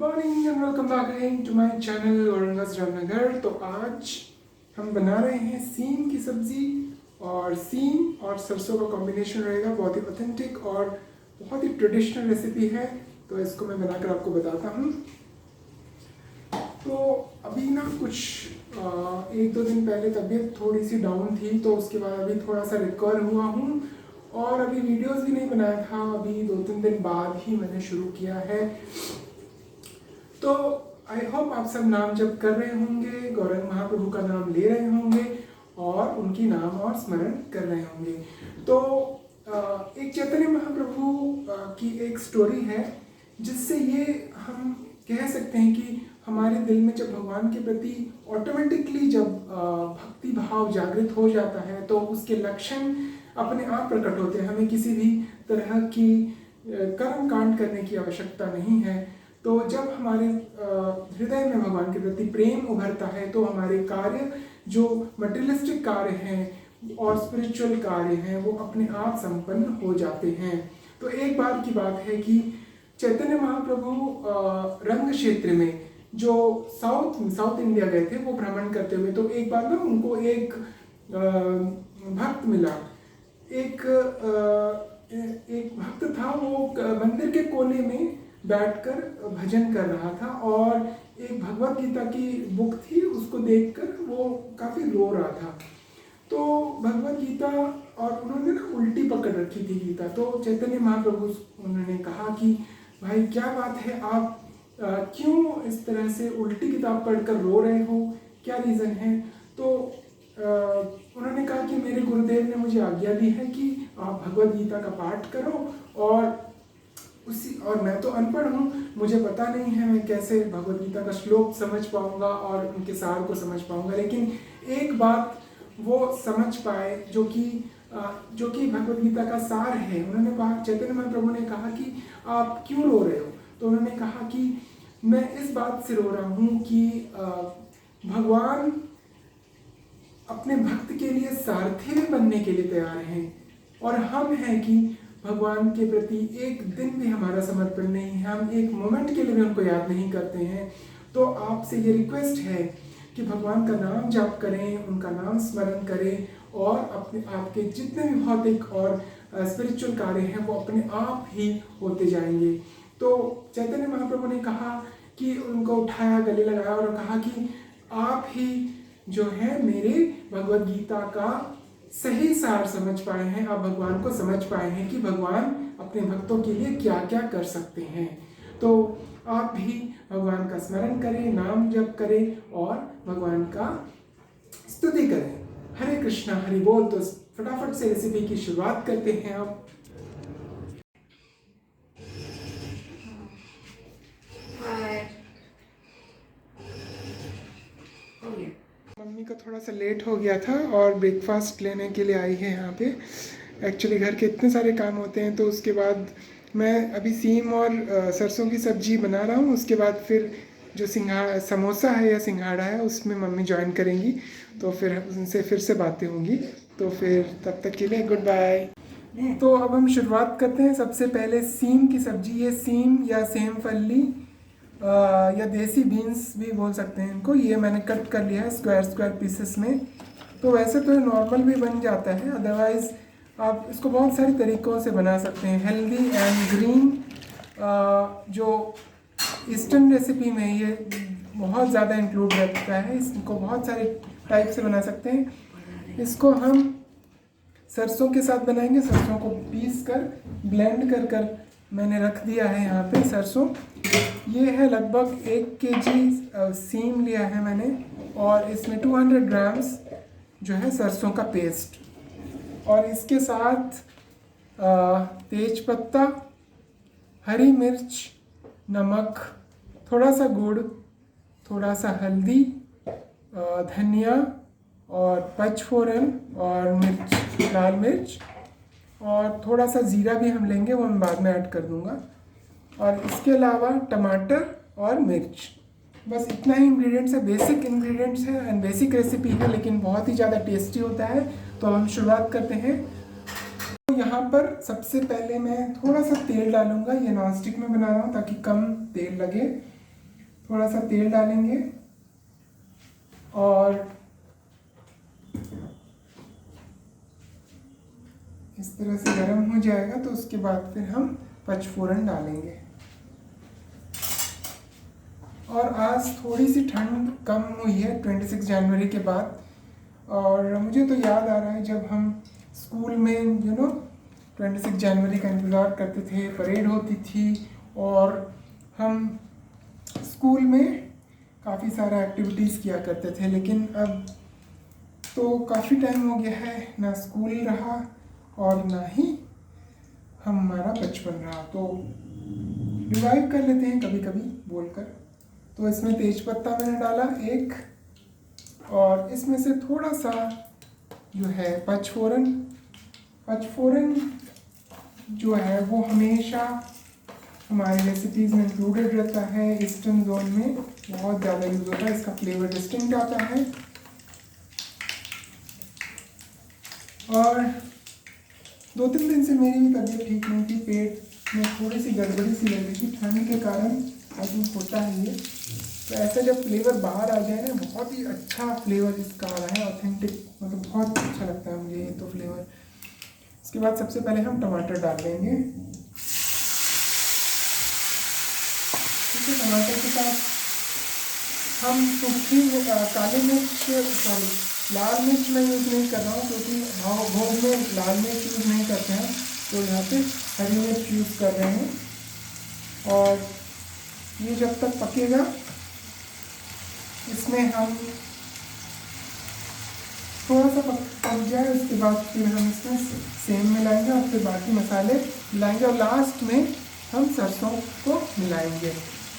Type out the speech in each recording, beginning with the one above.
Morning and welcome back again to my channel Aurangabad Ramnagar. तो आज हम बना रहे हैं सीम की सब्ज़ी, और सीम और सरसों का कॉम्बिनेशन रहेगा। बहुत ही ऑथेंटिक और बहुत ही ट्रेडिशनल रेसिपी है। तो इसको मैं बनाकर आपको बताता हूँ। तो अभी ना कुछ एक दो दिन पहले तबीयत थोड़ी सी डाउन थी, तो उसके बाद अभी थोड़ा सा रिकवर हुआ हूँ और अभी वीडियोस भी नहीं बनाया था। अभी 2-3 दिन बाद ही मैंने शुरू किया है। तो आई होप आप सब नाम जप कर रहे होंगे, गौरंग महाप्रभु का नाम ले रहे होंगे और उनकी नाम और स्मरण कर रहे होंगे। तो एक चैतन्य महाप्रभु की एक स्टोरी है, जिससे ये हम कह सकते हैं कि हमारे दिल में जब भगवान के प्रति ऑटोमेटिकली जब भक्ति भाव जागृत हो जाता है, तो उसके लक्षण अपने आप प्रकट होते हैं। हमें किसी भी तरह की कर्म कांड करने की आवश्यकता नहीं है। तो जब हमारे हृदय में भगवान के प्रति प्रेम उभरता है, तो हमारे कार्य जो मटेरियलिस्टिक कार्य हैं और स्पिरिचुअल कार्य हैं, वो अपने आप संपन्न हो जाते हैं। तो एक बार की बात है कि चैतन्य महाप्रभु रंग क्षेत्र में जो साउथ इंडिया गए थे, वो भ्रमण करते हुए, तो एक बार ना उनको एक भक्त मिला। एक भक्त था, वो मंदिर के कोने में बैठकर भजन कर रहा था और एक भगवत गीता की बुक थी, उसको देखकर वो काफ़ी रो रहा था। तो भगवत गीता, और उन्होंने ना उल्टी पकड़ रखी थी गीता। तो चैतन्य महाप्रभु उन्होंने कहा कि भाई क्या बात है, आप क्यों इस तरह से उल्टी किताब पढ़कर रो रहे हो, क्या रीज़न है? तो उन्होंने कहा कि मेरे गुरुदेव ने मुझे आज्ञा दी है कि आप भगवत गीता का पाठ करो, और मैं तो अनपढ़ हूँ, मुझे पता नहीं है मैं कैसे भगवत गीता का श्लोक समझ पाऊँगा और उनके सार को समझ पाऊँगा। लेकिन एक बात वो समझ पाए जो कि भगवत गीता का सार है। उन्होंने कहा, चैतन्य महाप्रभु ने कहा कि आप क्यों रो रहे हो? तो उन्होंने कहा कि मैं इस बात से रो रहा हूँ कि भगवान अपने भक्त के लिए सारथी बनने के लिए तैयार हैं, और हम हैं कि भगवान के प्रति एक दिन भी हमारा समर्पण नहीं है, हम एक मोमेंट के लिए भी उनको याद नहीं करते हैं। तो आपसे ये रिक्वेस्ट है कि भगवान का नाम जाप करें, उनका नाम स्मरण करें, और अपने आपके जितने भी भौतिक और स्पिरिचुअल कार्य हैं वो अपने आप ही होते जाएंगे। तो चैतन्य महाप्रभु ने कहा कि उनको उठाया, गले लगाया और कहा कि आप ही जो है मेरे भगवत गीता का सही सार समझ पाए हैं, आप भगवान को समझ पाए हैं कि भगवान अपने भक्तों के लिए क्या क्या कर सकते हैं। तो आप भी भगवान का स्मरण करें, नाम जप करें और भगवान का स्तुति करें। हरे कृष्णा, हरि बोल। तो फटाफट से रेसिपी की शुरुआत करते हैं। आप मम्मी का थोड़ा सा लेट हो गया था और ब्रेकफास्ट लेने के लिए आई है यहाँ पे। एक्चुअली घर के इतने सारे काम होते हैं, तो उसके बाद मैं अभी सीम और सरसों की सब्ज़ी बना रहा हूँ। उसके बाद फिर जो समोसा है या सिंघाड़ा है, उसमें मम्मी ज्वाइन करेंगी, तो फिर उनसे फिर से बातें होंगी। तो फिर तब तक के लिए गुड बाय। तो अब हम शुरुआत करते हैं। सबसे पहले सीम की सब्ज़ी, ये सीम या सेम फल्ली या देसी बीन्स भी बोल सकते हैं इनको, ये मैंने कट कर लिया है स्क्वायर पीसेस में। तो वैसे तो नॉर्मल भी बन जाता है, अदरवाइज़ आप इसको बहुत सारे तरीक़ों से बना सकते हैं। हेल्दी एंड ग्रीन, जो ईस्टर्न रेसिपी में ये बहुत ज़्यादा इंक्लूड रहता है, इसको बहुत सारे टाइप से बना सकते हैं। इसको हम सरसों के साथ बनाएंगे। सरसों को पीस कर ब्लेंड कर मैंने रख दिया है यहाँ पे सरसों। ये है लगभग 1 kg सीम लिया है मैंने, और इसमें 200 ग्राम्स जो है सरसों का पेस्ट, और इसके साथ तेज पत्ता, हरी मिर्च, नमक, थोड़ा सा गुड़, थोड़ा सा हल्दी, धनिया और पचफोरन और मिर्च, लाल मिर्च, और थोड़ा सा ज़ीरा भी हम लेंगे, वो मैं बाद में ऐड कर दूँगा। और इसके अलावा टमाटर और मिर्च, बस इतना ही इंग्रेडिएंट्स है। बेसिक इंग्रेडिएंट्स है एंड बेसिक रेसिपी है, लेकिन बहुत ही ज़्यादा टेस्टी होता है। तो हम शुरुआत करते हैं। तो यहाँ पर सबसे पहले मैं थोड़ा सा तेल डालूँगा। ये नॉन स्टिक में बना रहा हूँ ताकि कम तेल लगे। थोड़ा सा तेल डालेंगे और इस तरह से गर्म हो जाएगा तो उसके बाद फिर हम पचफोरन डालेंगे। और आज थोड़ी सी ठंड कम हुई है 26 जनवरी के बाद। और मुझे तो याद आ रहा है जब हम स्कूल में 26 जनवरी का इंतज़ार करते थे, परेड होती थी और हम स्कूल में काफ़ी सारा एक्टिविटीज़ किया करते थे। लेकिन अब तो काफ़ी टाइम हो गया है, ना स्कूल रहा और ना ही हमारा बचपन रहा, तो रिवाइव कर लेते हैं कभी कभी बोलकर। तो इसमें तेज़पत्ता मैंने डाला एक, और इसमें से थोड़ा सा जो है पचफोरन जो है वो हमेशा हमारी रेसिपीज़ में इंक्लूडेड रहता है। ईस्टर्न जोन में बहुत ज़्यादा यूज़ होता है, इसका फ्लेवर डिस्टिंक्ट आता है। और 2-3 दिन से मेरी भी तबीयत ठीक नहीं थी, पेट में थोड़ी सी गड़बड़ी सी लग रही थी, ठंड के कारण आई थिंक होता है ये। तो ऐसा जब फ्लेवर बाहर आ जाए ना, बहुत ही अच्छा फ्लेवर इसका आ रहा है, ऑथेंटिक, मतलब बहुत अच्छा लगता है मुझे ये तो फ्लेवर। इसके बाद सबसे पहले हम टमाटर डाल देंगे। ठीक है, टमाटर के साथ हम सूखी काली मिर्च लाल मिर्च मैं यूज़ नहीं कर रहा हूँ, क्योंकि भोग में लाल मिर्च यूज़ नहीं करते हैं, तो यहाँ पे हरी मिर्च यूज़ कर रहे हैं। और ये जब तक पकेगा इसमें हम थोड़ा सा पक जाए, उसके बाद फिर हम इसमें सेम मिलाएंगे और फिर बाकी मसाले मिलाएंगे और लास्ट में हम सरसों को मिलाएंगे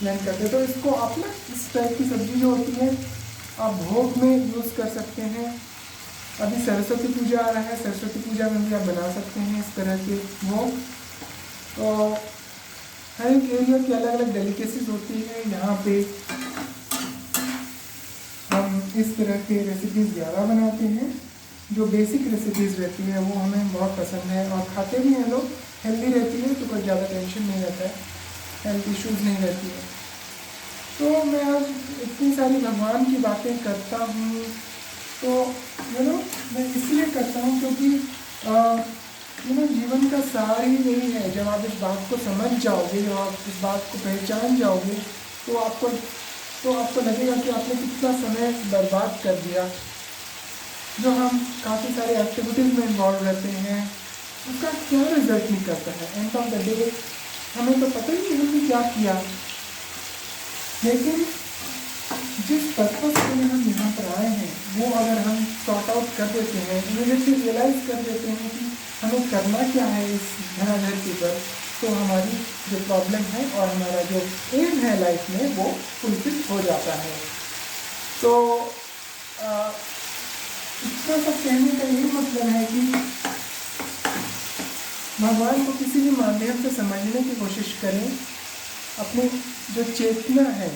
ब्लेंड करके। तो इसको आप ना इस टाइप की सब्ज़ी जो होती है आप भोग में यूज़ कर सकते हैं। अभी सरस्वती पूजा आ रहा है, सरस्वती पूजा में भी आप बना सकते हैं इस तरह के भोग। तो हर एक एरिया की अलग अलग डेलिकेसीज होती है। यहाँ पे हम इस तरह के रेसिपीज़ ज़्यादा बनाते हैं, जो बेसिक रेसिपीज़ रहती है वो हमें बहुत पसंद है और खाते भी हैं लोग। हेल्दी रहती है तो कोई ज़्यादा टेंशन नहीं रहता है, हेल्थ इश्यूज़ नहीं रहती है। तो मैं आज इतनी सारी भगवान की बातें करता हूँ, तो मैं इसलिए करता हूँ क्योंकि जीवन का सार ही यही है। जब आप इस बात को समझ जाओगे, जब आप इस बात को पहचान जाओगे, तो आपको लगेगा कि आपने कितना समय बर्बाद कर दिया। जो हम काफ़ी सारी एक्टिविटीज़ में इन्वॉल्व रहते हैं, उसका क्या रिजल्ट निकलता है एंड ऑफ द डे हमें तो पता ही नहीं हमने क्या किया। लेकिन जिस पर्पस के लिए हम यहाँ पर आए हैं वो अगर हम सॉर्ट आउट कर देते हैं, इमीडिएटली रियलाइज़ कर देते हैं कि हमें करना क्या है इस धराधरती पर, तो हमारी जो प्रॉब्लम है और हमारा जो एम है लाइफ में वो फुलफिल हो जाता है। तो इतना सब कहने का यही मतलब है कि भगवान को किसी भी माध्यम से समझने की कोशिश करें, अपनी जो चेतना है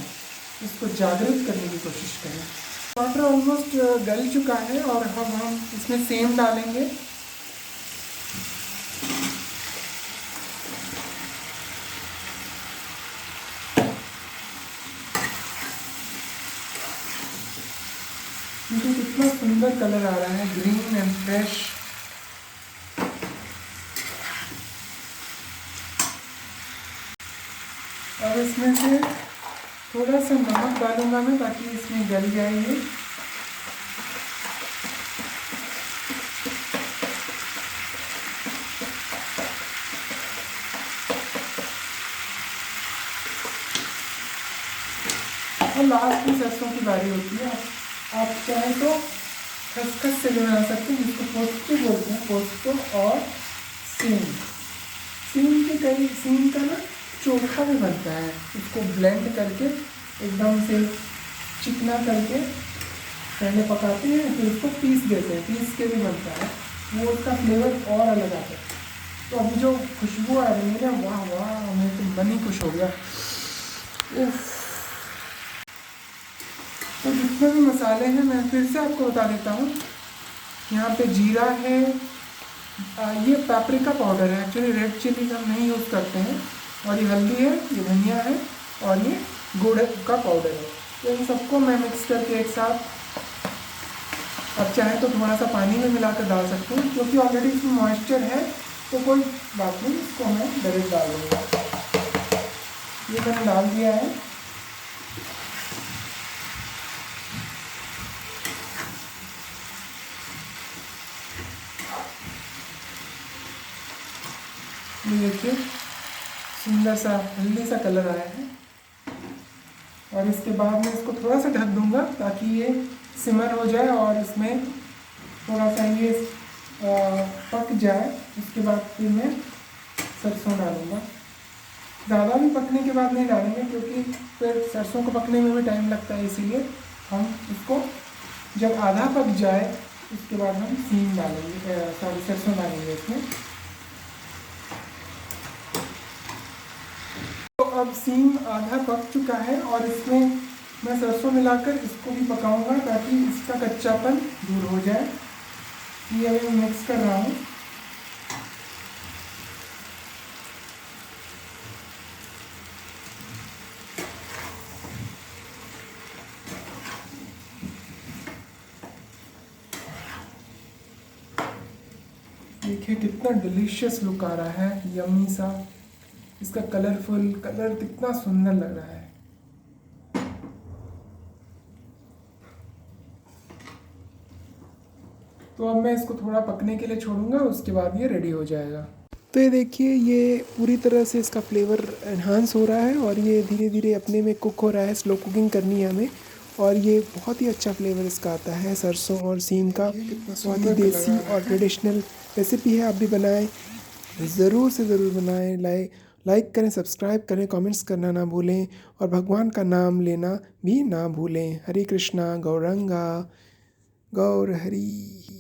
इसको जागृत करने की कोशिश करें। टमाटर ऑलमोस्ट गल चुका है और अब हम इसमें सेम डालेंगे। देखिए कितना सुंदर कलर आ रहा है, ग्रीन एंड फ्रेश। और इसमें से थोड़ा सा नमक डालूंगा मैं ताकि इसमें गल जाए ये। और लास्ट में सरसों की बारी होती है। आप चाहे तो खसखस से भी बना सकते हैं, जिसको पोस्तो बोलते हैं, पोस्तो। और सीम का ना चोखा भी बनता है, उसको ब्लेंड करके एकदम से चिकना करके पहले पकाते हैं, फिर उसको पीस देते हैं, पीस के भी बनता है, वो उसका फ्लेवर और अलग आता है। तो अभी जो खुशबू आ रही है ना, वाह वाह, मेरे तो मन ही खुश हो गया। तो जितने भी मसाले हैं मैं फिर से आपको बता देता हूँ। यहाँ पे जीरा है, ये पेपरिका पाउडर है, एक्चुअली रेड चिली हम नहीं यूज़ करते हैं, और ये हल्दी है, ये धनिया है, और ये गुड़ का पाउडर है। तो इन सबको मैं मिक्स करके एक साथ, अब चाहे तो थोड़ा सा पानी में मिलाकर डाल सकते हैं, क्योंकि ऑलरेडी इसमें मॉइस्चर है तो कोई बात नहीं, इसको मैं डायरेक्ट डाल दूँगा। ये मैंने डाल दिया है। ये देखिए सुंदर सा हेल्दी सा कलर आया है। और इसके बाद मैं इसको थोड़ा सा ढक दूंगा ताकि ये सिमर हो जाए और इसमें थोड़ा सा ये पक जाए। उसके बाद फिर मैं सरसों डालूँगा। ज़्यादा भी पकने के बाद नहीं डालेंगे, क्योंकि फिर सरसों को पकने में भी टाइम लगता है, इसीलिए हम इसको जब आधा पक जाए उसके बाद हम सीम डालेंगे, सॉरी सरसों डालेंगे इसमें। तो अब सीम आधा पक चुका है और इसमें मैं सरसों मिलाकर इसको भी पकाऊंगा ताकि इसका कच्चापन दूर हो जाए। ये अभी मैं मिक्स कर रहा हूँ। देखिए कितना डिलीशियस लुक आ रहा है, यम्मी सा। इसका कलरफुल कलर कितना सुंदर लग रहा है। तो अब मैं इसको थोड़ा पकने के लिए छोड़ूंगा, उसके बाद ये रेडी हो जाएगा। तो ये देखिए ये पूरी तरह से इसका फ्लेवर एनहांस हो रहा है और ये धीरे धीरे अपने में कुक हो रहा है। स्लो कुकिंग करनी है हमें और ये बहुत ही अच्छा फ्लेवर इसका आता है सरसों और सीम का। बहुत ही देसी और ट्रेडिशनल रेसिपी है। आप भी बनाएं, ज़रूर से ज़रूर बनाएं। लाइक करें, सब्सक्राइब करें, कमेंट्स करना ना भूलें और भगवान का नाम लेना भी ना भूलें। हरे कृष्णा, गौरंगा, गौर हरी।